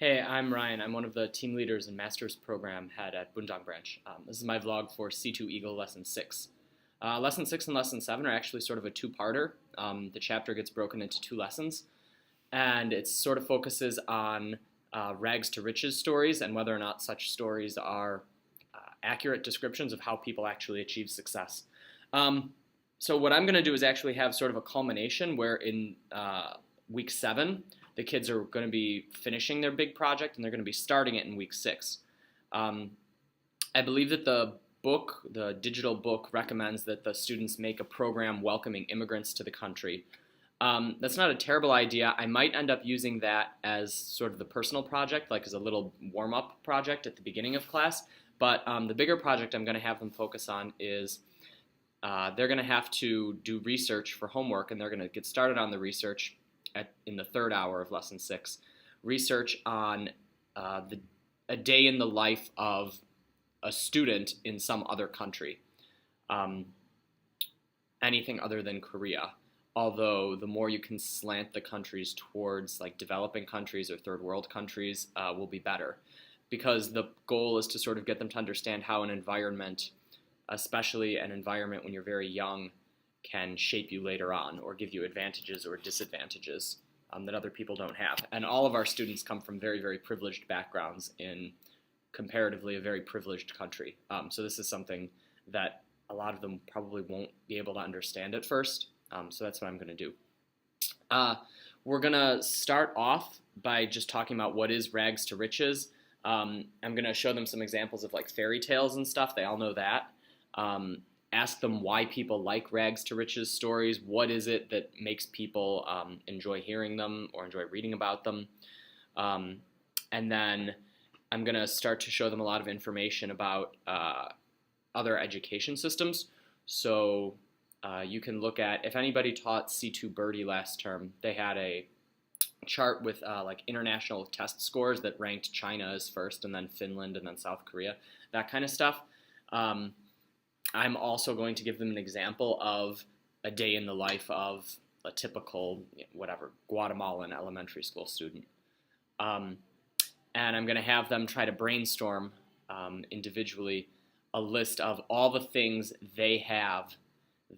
Hey, I'm Ryan. I'm one of the team leaders and master's program head at Bunjang Branch. This is my vlog for C2 Eagle Lesson 6. Lesson 6 and Lesson 7 are actually sort of a two-parter. The chapter gets broken into two lessons, and it sort of focuses on rags to riches stories and whether or not such stories are accurate descriptions of how people actually achieve success. So what I'm going to do is actually have sort of a culmination where in week 7, the kids are going to be finishing their big project, and they're going to be starting it in week 6. I believe that the digital book, recommends that the students make a program welcoming immigrants to the country. That's not a terrible idea. I might end up using that as sort of the personal project, like as a little warm-up project at the beginning of class. But the bigger project I'm going to have them focus on is they're going to have to do research for homework, and they're going to get started on the research in the third hour of Lesson 6, research on a day in the life of a student in some other country, anything other than Korea. Although the more you can slant the countries towards like developing countries or third world countries will be better, because the goal is to sort of get them to understand how an environment, especially an environment when you're very young, can shape you later on or give you advantages or disadvantages that other people don't have. And all of our students come from very, very privileged backgrounds in comparatively a very privileged country. So this is something that a lot of them probably won't be able to understand at first. So that's what I'm going to do. We're going to start off by just talking about what is rags to riches. I'm going to show them some examples of like fairy tales and stuff. They all know that. Ask them why people like rags to riches stories. What is it that makes people enjoy hearing them or enjoy reading about them? And then I'm going to start to show them a lot of information about other education systems. So you can look at, if anybody taught C2 Birdie last term, they had a chart with like international test scores that ranked China as first, and then Finland, and then South Korea, that kind of stuff. I'm also going to give them an example of a day in the life of a typical, Guatemalan elementary school student. And I'm going to have them try to brainstorm individually a list of all the things they have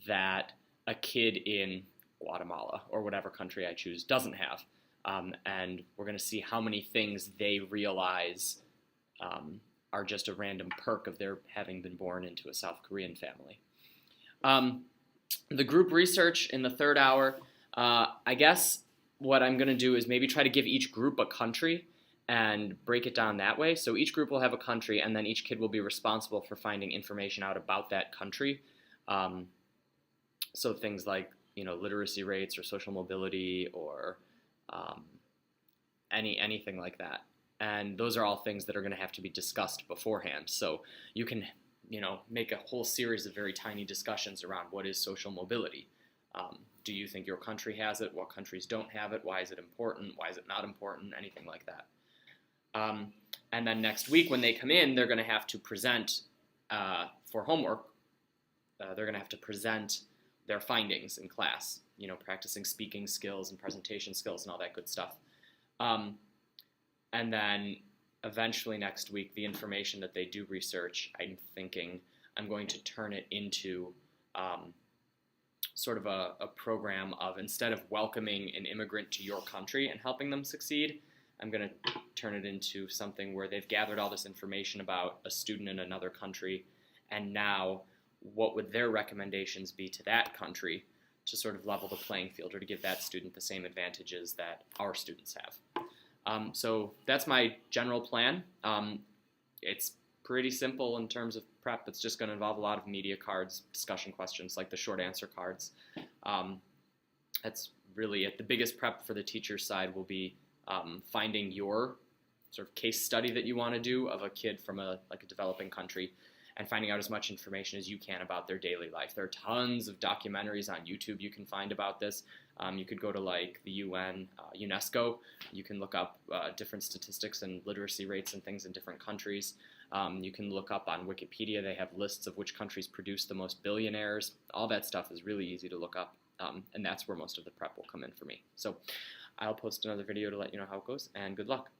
that a kid in Guatemala, or whatever country I choose, doesn't have. And we're going to see how many things they realize are just a random perk of their having been born into a South Korean family. The group research in the third hour, I guess what I'm going to do is maybe try to give each group a country and break it down that way. So each group will have a country, and then each kid will be responsible for finding information out about that country. So things like, literacy rates or social mobility or anything like that. And those are all things that are going to have to be discussed beforehand. So you can, make a whole series of very tiny discussions around what is social mobility. Do you think your country has it? What countries don't have it? Why is it important? Why is it not important? Anything like that. And then next week when they come in, they're going to have to present for homework. They're going to have to present their findings in class, practicing speaking skills and presentation skills and all that good stuff. And then eventually next week, the information that they do research, I'm thinking I'm going to turn it into sort of a program of, instead of welcoming an immigrant to your country and helping them succeed, I'm going to turn it into something where they've gathered all this information about a student in another country, and now what would their recommendations be to that country to sort of level the playing field, or to give that student the same advantages that our students have. So that's my general plan. It's pretty simple in terms of prep. It's just going to involve a lot of media cards, discussion questions, like the short answer cards. That's really it. The biggest prep for the teacher's side will be finding your sort of case study that you want to do of a kid from a developing country, and finding out as much information as you can about their daily life. There are tons of documentaries on YouTube you can find about this. You could go to like the UN, UNESCO. You can look up different statistics and literacy rates and things in different countries. You can look up on Wikipedia. They have lists of which countries produce the most billionaires. All that stuff is really easy to look up, and that's where most of the prep will come in for me. So I'll post another video to let you know how it goes, and good luck.